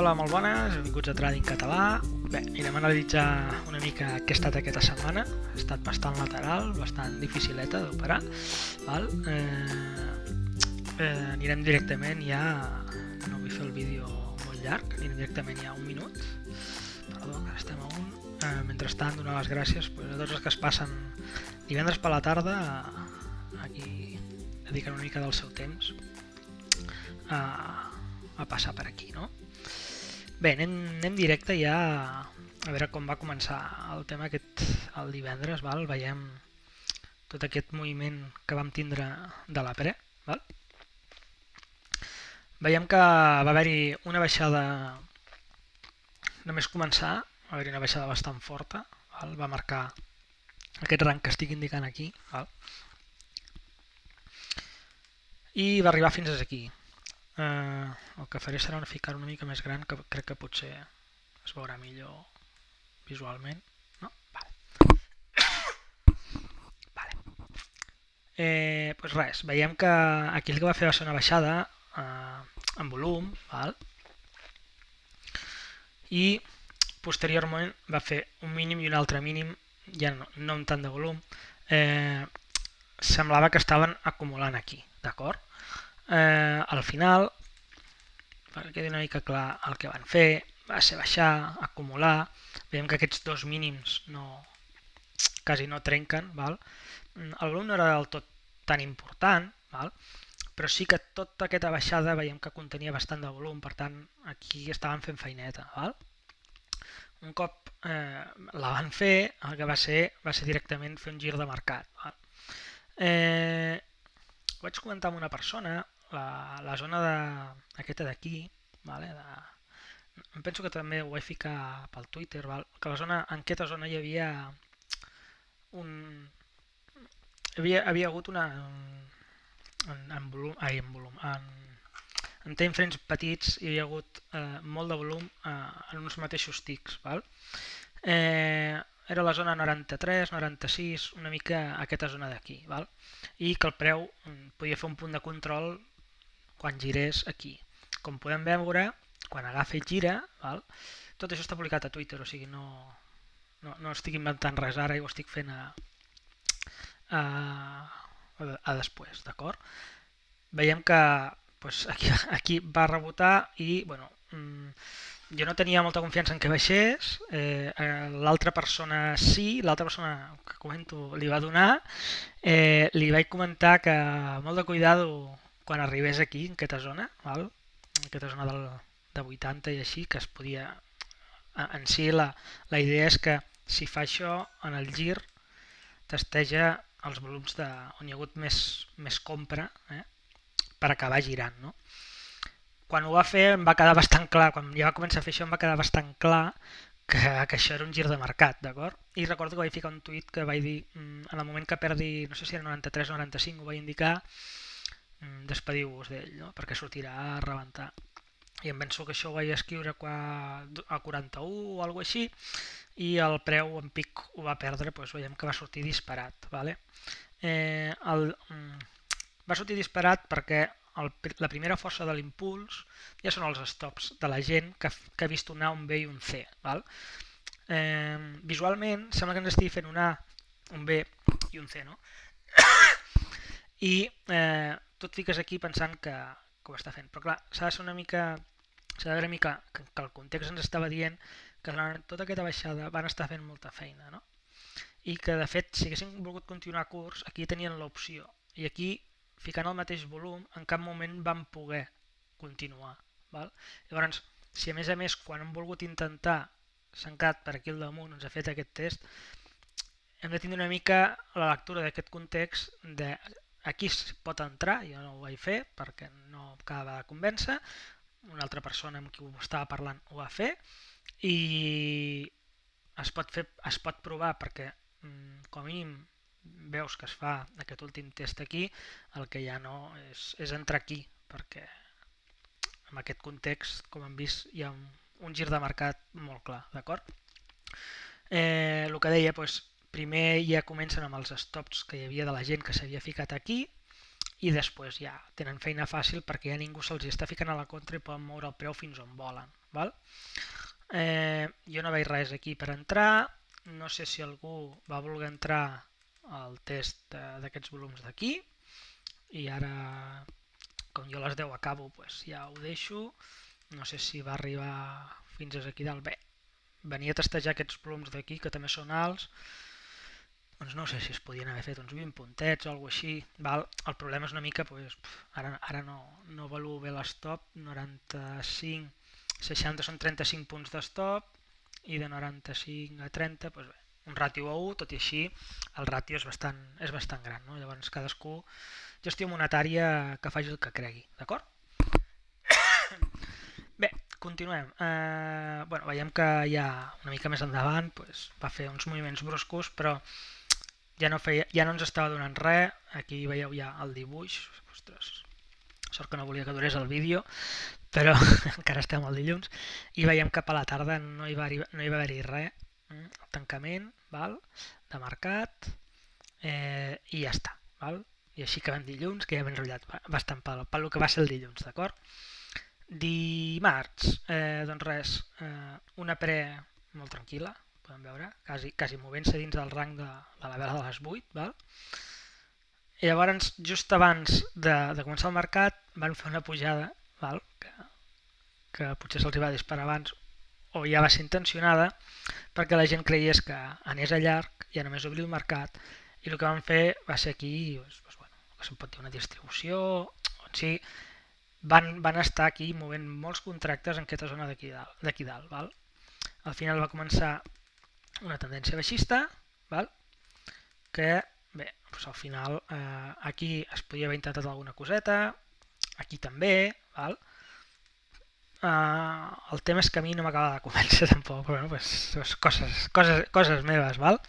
Hola, molt bones, benvinguts a Trading Català. Bé, anirem a analitzar una mica què ha estat aquesta setmana. Ha estat bastant lateral, bastant dificileta d'operar. Anirem directament ja, no vull fer el vídeo molt llarg, anirem directament ja a un minut. Perdó, que estem a un. Mentrestant, donar les gràcies a tots els que es passen divendres per la tarda aquí, dediquen una mica del seu temps a passar per aquí, no? Bé, anem directe ja a veure com va començar el tema aquest el divendres, val? Veiem tot aquest moviment que vam tindre de la pre, val? Veiem que va haver-hi una baixada, només començar, va haver-hi una baixada bastant forta, val? Va marcar aquest rang que estic indicant aquí, val? I va arribar fins aquí. El que faré serà ficar una mica més gran, que crec que potser es veurà millor visualment, no? Vale. Pues res, veiem que aquí el que va fer va ser una baixada en volum, val? I posteriorment va fer un mínim i un altre mínim, ja no en tant de volum, semblava que estaven acumulant aquí, d'acord? Al final, perquè quedi una mica clar el que van fer, va ser baixar, acumular, veiem que aquests dos mínims quasi no trenquen, val? El volum no era del tot tan important, val? Però sí que tota aquesta baixada veiem que contenia bastant de volum, per tant aquí estaven fent feineta, val? Un cop la van fer, el que va ser directament fer un gir de mercat, val? Ho vaig comentar amb una persona, la zona aquesta d'aquí, vale? Em penso que també ho vaig ficar pel Twitter, val? Que en aquesta zona hi havia havia hagut en time frames petits hi havia hagut molt de volum en uns mateixos tics, val? Era la zona 93, 96, una mica aquesta zona d'aquí, val? I que el preu podia fer un punt de control quan girés aquí. Com podem veure, quan agafa i gira, val? Tot això està publicat a Twitter, o sigui, no estic inventant res ara i ho estic fent a després, d'acord? Veiem que pues, aquí va rebotar i, bueno, jo no tenia molta confiança en que baixés, l'altra persona sí, l'altra persona que comento li va donar, li vaig comentar que molt de cuidado quan arribés aquí, en aquesta zona, val? En aquesta zona de 80 i així, que es podia... En si la idea és que si fa això, en el gir, testeja els volums on hi ha hagut més compra per acabar girant, no? Quan ho va fer em va quedar bastant clar, quan ja va començar a fer això em va quedar bastant clar que això era un gir de mercat, d'acord? I recordo que vaig ficar un tuit que vaig dir, en el moment que perdi, no sé si era 93 o 95, ho vaig indicar, despediu-vos d'ell, no? Perquè sortirà a rebentar. I em penso que això ho vaig escriure a 41 o alguna així, i el preu en pic ho va perdre, doncs veiem que va sortir disparat, vale? Va sortir disparat perquè la primera força de l'impuls ja són els stops de la gent que ha vist un A, un B i un C. Val? Visualment sembla que ens estigui fent un A, un B i un C, no? I tu et fiques aquí pensant que ho està fent. Però clar, s'ha de veure una mica que el context ens estava dient que durant tota aquesta baixada van estar fent molta feina, no? I que de fet, si haguessin volgut continuar curs, aquí tenien l'opció. I aquí, ficant el mateix volum, en cap moment van poder continuar. Val? Llavors, si a més quan han volgut intentar s'han quedat per aquí al damunt, ens ha fet aquest test, hem de tindre una mica la lectura d'aquest context de aquí es pot entrar, jo no ho vaig fer perquè no acabava de convèncer, una altra persona amb qui ho estava parlant ho va fer i es pot provar perquè com a mínim veus que es fa aquest últim test aquí, el que ja no és entrar aquí, perquè en aquest context, com hem vist, hi ha un gir de mercat molt clar, d'acord? El que deia, doncs, primer ja comencen amb els stops que hi havia de la gent que s'havia ficat aquí i després ja tenen feina fàcil perquè ja ningú se'ls està ficant a la contra i poden moure el preu fins on volen. val? Jo no veig res aquí per entrar, no sé si algú va voler entrar al test d'aquests volums d'aquí, i ara, com jo a les 10 acabo, doncs ja ho deixo. No sé si va arribar fins aquí dalt. Bé, venia a testejar aquests volums d'aquí, que també són alts. Doncs no sé si es podien haver fet uns 20 puntets o alguna així. Val? El problema és una mica, doncs, ara no avaluo bé l'estop. 95, 60 són 35 punts d'estop, i de 95 a 30, doncs bé, un ràtio a 1, tot i així el ràtio és bastant gran, no? Llavors cadascú gestió monetària que faci el que cregui, d'acord? Bé, continuem. Bueno, veiem que ja una mica més endavant doncs, va fer uns moviments bruscos, però ja no ens estava donant res. Aquí veieu ja el dibuix. Ostres, sort que no volia que durés el vídeo, però encara estem al dilluns. I veiem que a la tarda no hi va haver-hi res. El tancament, val? De mercat, i ja està. Val? I així acabem dilluns, que ja m'he enrotllat bastant pel que va ser el dilluns, d'acord? Dimarts, doncs res, una pre molt tranquil·la, podem veure, quasi movent-se dins del rang de la vela de les 8, val? I llavors, just abans de començar el mercat, van fer una pujada, val? Que potser se'ls va disparar abans, o ja va ser intencionada, perquè la gent creies que anés a llarg i a només obrir el mercat, i el que van fer va ser aquí, doncs, bueno, que se'n pot dir una distribució, on sí, van estar aquí movent molts contractes en aquesta zona d'aquí dalt, val? Al final va començar una tendència baixista, val? Que bé, doncs al final aquí es podia haver intentat alguna coseta, aquí també, val? El tema és que a mi no m'acaba de convèncer tampoc, però bueno, pues, coses meves, val?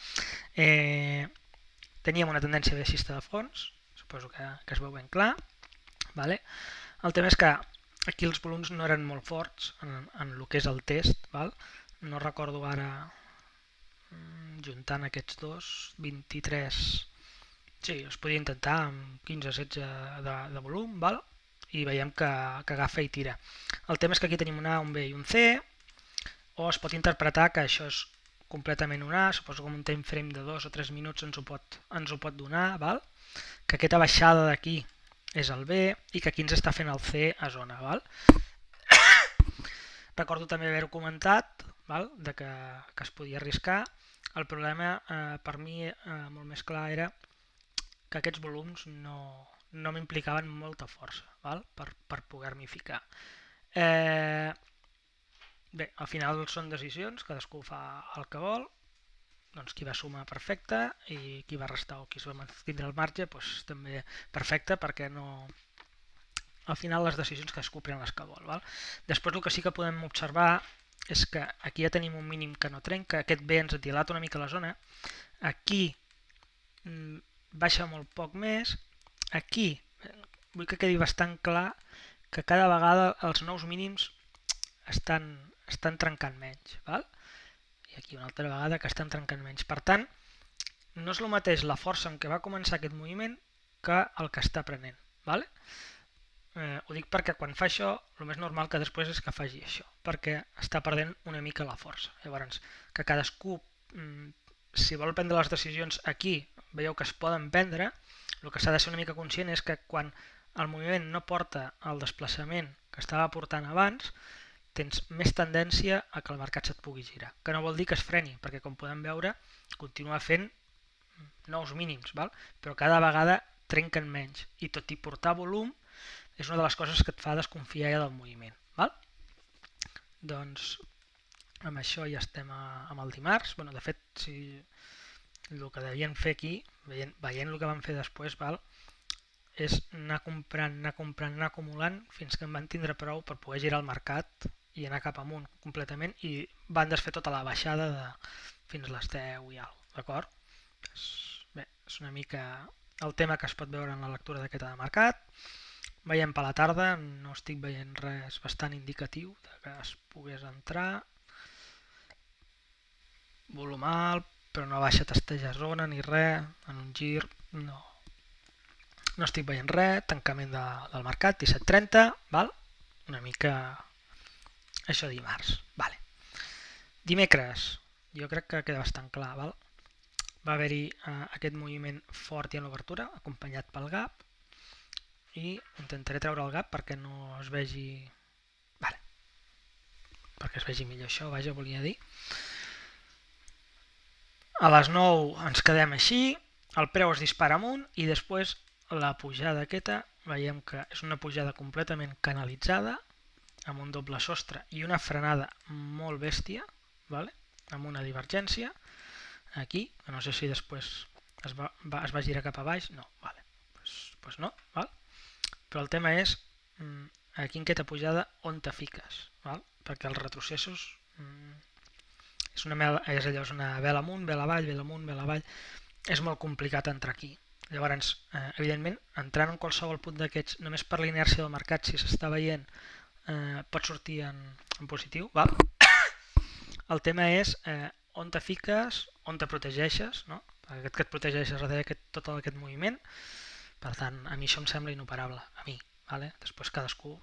Teníem una tendència baixista de fons, suposo que es veu ben clar, vale? El tema és que aquí els volums no eren molt forts en el que és el test, val? No recordo ara, juntant aquests dos, 23, sí, es podia intentar amb 15-16 de volum, val? I veiem que agafa i tira. El tema és que aquí tenim un A, un B i un C, o es pot interpretar que això és completament un A, suposo que amb un time frame de 2 o 3 minuts ens ho pot donar, val? Que aquesta baixada d'aquí és el B i que aquí ens està fent el C a zona, val? Recordo també haver-ho comentat, val? De que es podia arriscar. El problema per mi molt més clar era que aquests volums no m'implicaven molta força, val? Per poder-m'hi ficar. Bé, al final són decisions, cadascú fa el que vol, doncs qui va sumar perfecte i qui va restar o qui es va mantindre al marge doncs també perfecte, perquè no... Al final les decisions cadascú pren les que vol, val? Després el que sí que podem observar és que aquí ja tenim un mínim que no trenca, aquest B ens dilata una mica la zona, aquí baixa molt poc més, aquí vull que quedi bastant clar que cada vegada els nous mínims estan trencant menys, val? I aquí una altra vegada que estan trencant menys. Per tant, no és el mateix la força amb què va començar aquest moviment que el que està prenent, val? Ho dic perquè quan fa això, el més normal que després és que faci això, perquè està perdent una mica la força. Llavors, que cadascú, si vol prendre les decisions aquí, veieu que es poden prendre, el que s'ha de ser una mica conscient és que quan el moviment no porta el desplaçament que estava portant abans, tens més tendència a que el mercat se't pugui girar. Que no vol dir que es freni, perquè com podem veure, continua fent nous mínims, val? Però cada vegada trenquen menys. I tot i portar volum, és una de les coses que et fa desconfiar ja del moviment. Val? Doncs amb això ja estem amb el dimarts. Bueno, de fet, si el que devien fer aquí, veient el que van fer després, val? És anar comprant, anar acumulant fins que en van tindre prou per poder girar el mercat i anar cap amunt completament, i van desfer tota la baixada fins a les 10 i alguna cosa, d'acord? Bé, és una mica el tema que es pot veure en la lectura d'aquesta de mercat. Veiem per la tarda, no estic veient res bastant indicatiu de que es pogués entrar. Volum alt, però no baixa testeja zona ni res, en un gir no estic veient res. Tancament del mercat, 17.30, val? Una mica Això dimarts. Vale. Dimecres, jo crec que queda bastant clar, val? Va haver-hi aquest moviment fort i en l'obertura, acompanyat pel gap, i intentaré treure el gap perquè no es vegi... Vale. Perquè es vegi millor això, vaja, volia dir. A les 9 ens quedem així, el preu es dispara amunt i després la pujada aquesta veiem que és una pujada completament canalitzada amb un doble sostre i una frenada molt bèstia, vale? Amb una divergència aquí, que no sé si després es va girar cap a baix, no, vale. Pues no, val? Però el tema és aquí en aquesta pujada on te fiques, val? Perquè els retrocessos és una vela amunt, vela avall, vela amunt, vela avall, és molt complicat entrar aquí. Llavors, evidentment, entrant en qualsevol punt d'aquests, només per l'inèrcia del mercat, si s'està veient, pot sortir en positiu, val? El tema és on te fiques, on te protegeixes, no? Aquest que et protegeixes darrere tot aquest moviment. Per tant, a mi això em sembla inoperable, a mi. Vale? Després cadascú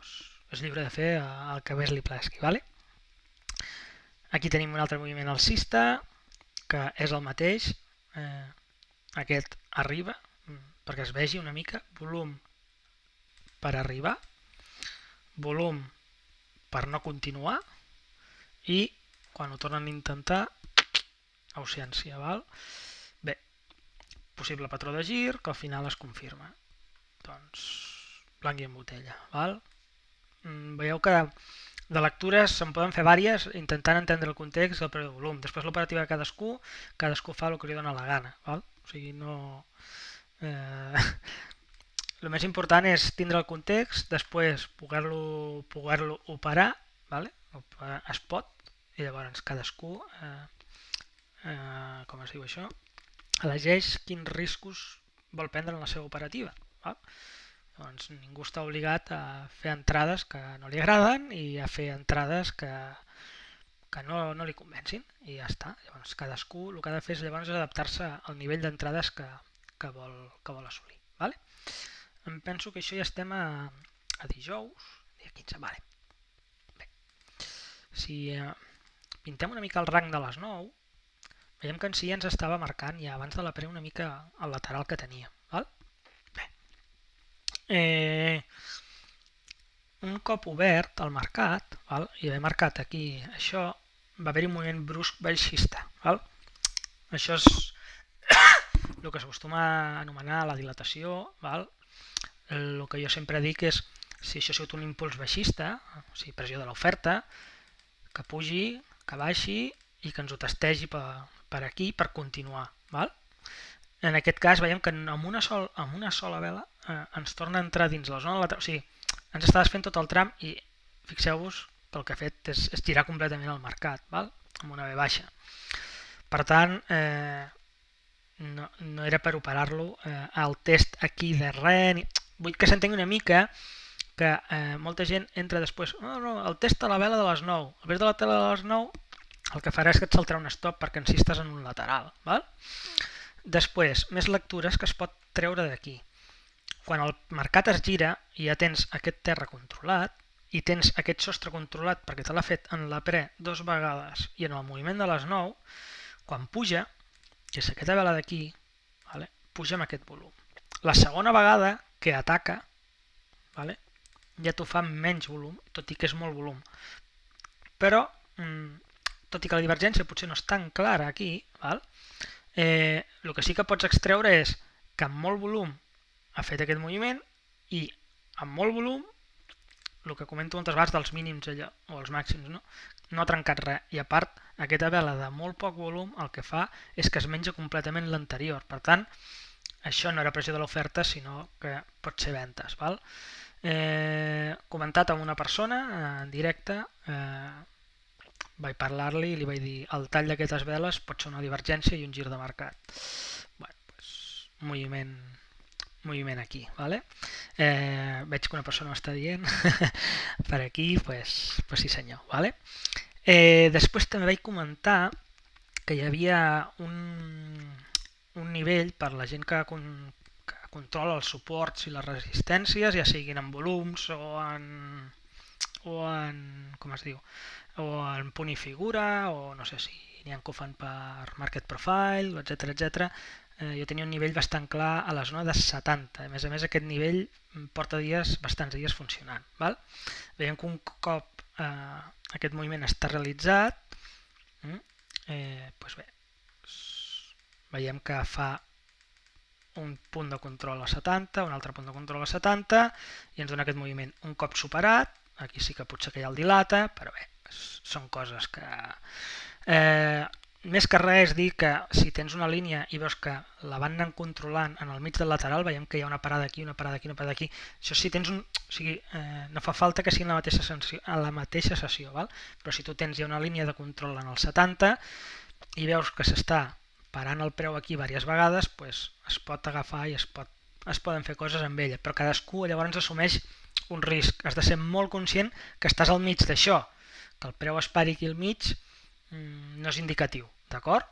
és lliure de fer el que més li plesqui. Vale? Aquí tenim un altre moviment alcista, que és el mateix. Aquest arriba, perquè es vegi una mica, volum per arribar, volum per no continuar, i quan ho tornen a intentar, ausència, val? Bé, possible patró de gir, que al final es confirma. Doncs, blanc i en botella, val? Veieu que de lectures se'n poden fer vàries intentant entendre el context del preu de volum. Després l'operativa de cadascú fa el que li dona la gana, val? O sigui, no... El més important és tindre el context, després poder-lo operar, vale? Es pot, i llavors cadascú, com es diu això, elegeix quins riscos vol prendre en la seva operativa. Val? Doncs ningú està obligat a fer entrades que no li agraden i a fer entrades que no li convencin, i ja està. Llavors cadascú el que ha de fer és adaptar-se al nivell d'entrades que vol assolir. Vale? Em penso que això ja estem a dijous, dia 15, vale. Bé. Si pintem una mica el rang de les 9, veiem que en si ens estava marcant ja abans de la pre una mica el lateral que tenia. Val? Bé. Un cop obert el mercat, val? I haver marcat aquí això, va haver-hi un moviment brusc baixista. Val? Això és el que s'acostuma a anomenar la dilatació. Val? El que jo sempre dic és, si això ha sigut un impuls baixista, o sigui, pressió de l'oferta, que pugi, que baixi i que ens ho testegi per aquí per continuar. Val? En aquest cas veiem que amb una sola vela ens torna a entrar dins la zona lateral. O sigui, ens està desfent tot el tram i fixeu-vos que el que ha fet és girar completament el mercat, val? Amb una V baixa. Per tant, no era per operar-lo al test aquí de res. Vull que s'entengui una mica que molta gent entra després, no, el test a la vela de les 9. Al vez de la tela de les 9 el que farà és que et saltarà un stop perquè en si estàs en un lateral. Val? Després, més lectures que es pot treure d'aquí. Quan el mercat es gira i ja tens aquest terra controlat i tens aquest sostre controlat perquè te l'ha fet en la pre 2 vegades i en el moviment de les 9, quan puja, que és aquesta vela d'aquí, vale? Puja amb aquest volum. La segona vegada que ataca, vale? Ja t'ho fa amb menys volum, tot i que és molt volum. Però, tot i que la divergència potser no és tan clara aquí, val? El que sí que pots extreure és que amb molt volum ha fet aquest moviment i amb molt volum, el que comento moltes vegades dels mínims allò, o els màxims, no ha trencat res. I a part, aquesta vela de molt poc volum el que fa és que es menja completament l'anterior. Per tant, això no era pressió de l'oferta, sinó que pot ser ventes. Val? Comentat amb una persona en directe, vaig parlar-li i li vaig dir el tall d'aquestes veles pot ser una divergència i un gir de mercat. Bueno, pues, moviment aquí, vale? Veig que una persona m'està dient per aquí, pues sí senyor, vale? Després també vaig comentar que hi havia un nivell per la gent que controla els suports i les resistències, ja siguin en volums o en com es diu, o en punt i figura, o no sé si n'hi ha que ho fan per market profile, etc. Jo tenia un nivell bastant clar a la zona de 70. A més aquest nivell porta bastants dies funcionant. Val? Veiem que un cop aquest moviment està realitzat, doncs bé, veiem que fa un punt de control a 70, un altre punt de control a 70 i ens dona aquest moviment. Un cop superat, aquí sí que potser que ja el dilata, però bé, són coses que... més que res dir que si tens una línia i veus que la van anant controlant en el mig del lateral, veiem que hi ha una parada aquí, una parada aquí, una parada aquí. Això si tens un... O sigui, no fa falta que sigui en la mateixa sessió, val? Però si tu tens ja una línia de control en el 70 i veus que s'està parant el preu aquí diverses vegades, doncs es pot agafar i es poden fer coses amb ella, però cadascú llavors assumeix un risc. Has de ser molt conscient que estàs al mig d'això, que el preu es pari aquí al mig no és indicatiu, d'acord?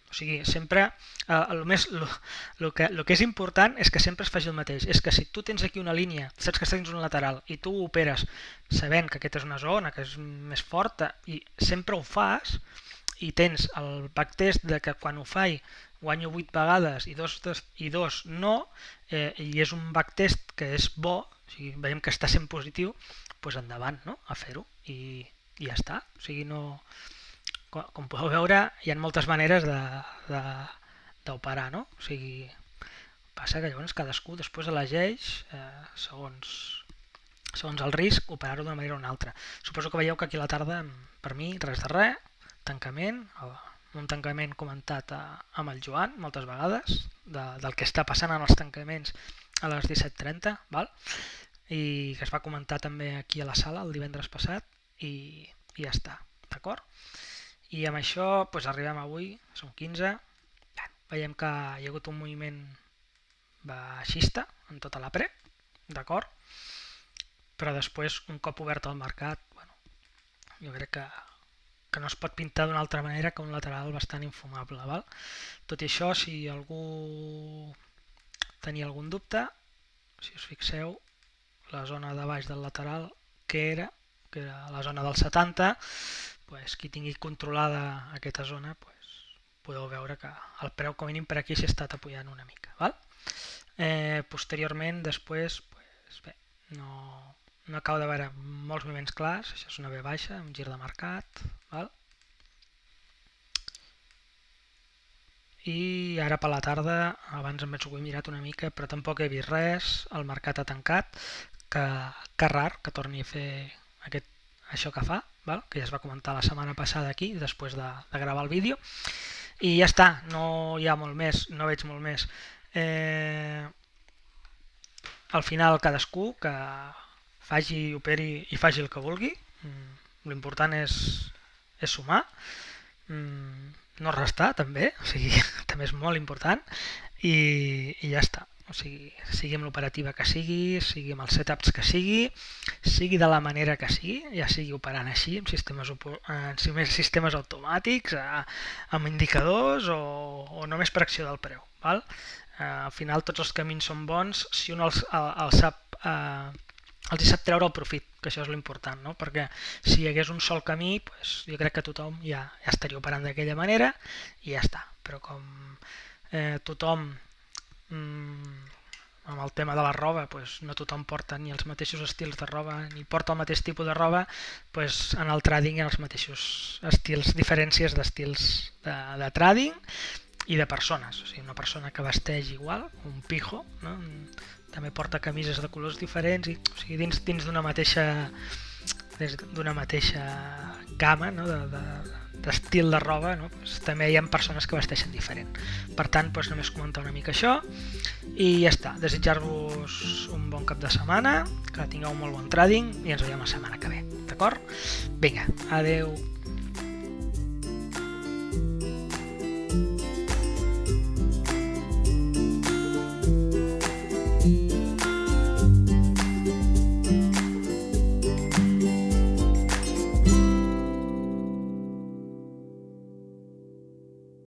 O sigui, sempre el que és important és que sempre es faci el mateix, és que si tu tens aquí una línia, saps que tens un lateral i tu operes sabent que aquesta és una zona que és més forta i sempre ho fas, i tens el backtest de que quan ho faig guanyo 8 vegades i dos no, i és un backtest que és bo, o sigui, veiem que està sent positiu, doncs endavant, no? A fer-ho i ja està. O sigui, no... Com podeu veure, hi ha moltes maneres d'operar, no? O sigui, passa que llavors cadascú després elegeix segons el risc operar-ho d'una manera o una altra. Suposo que veieu que aquí a la tarda, per mi, res de res, tancament, un tancament comentat amb el Joan moltes vegades, del que està passant en els tancaments a les 17:30, val? I que es va comentar també aquí a la sala el divendres passat i ja està, d'acord? I amb això doncs arribem avui, són 15, veiem que hi ha hagut un moviment baixista en tota la pre, d'acord? Però després, un cop obert el mercat, bueno, jo crec que no es pot pintar d'una altra manera que un lateral bastant infumable, val? Tot i això, si algú tenia algun dubte, si us fixeu, la zona de baix del lateral, que era la zona del 70, doncs, qui tingui controlada aquesta zona, doncs, podeu veure que el preu com a mínim per aquí s'ha estat apujant una mica. Val? Posteriorment, després, doncs, bé, no acabo de veure molts moviments clars, això és una V baixa, un gir de mercat, val? I ara per la tarda, abans em penso que ho he mirat una mica, però tampoc he vist res, el mercat ha tancat, que rar que torni a fer això que fa, val? Que ja es va comentar la setmana passada aquí, després de gravar el vídeo, i ja està, no hi ha molt més, no veig molt més. Al final cadascú que faci, operi i faci el que vulgui, l'important és sumar, no restar també, o sigui, també és molt important, i ja està. O sigui amb l'operativa que sigui amb els setups que sigui de la manera que sigui, ja sigui operant així, amb sistemes automàtics, amb indicadors o només per acció del preu. Val? Al final tots els camins són bons si un els sap treure el profit, que això és l'important, no? Perquè si hi hagués un sol camí, doncs jo crec que tothom ja estaria operant d'aquella manera i ja està. Però com tothom amb el tema de la roba, doncs no tothom porta ni els mateixos estils de roba ni porta el mateix tipus de roba, doncs en el trading hi ha els mateixos estils, diferències d'estils de trading i de persones. O sigui, una persona que vesteix igual, un pijo, no? També porta camises de colors diferents, o sigui, dins d'una mateixa gamma, no? D'estil de roba, no? Pues, també hi ha persones que vesteixen diferent. Per tant, doncs, només comentar una mica això i ja està. Desitjar-vos un bon cap de setmana, que tingueu un molt bon trading i ens veiem la setmana que ve. D'acord? Vinga, adeu!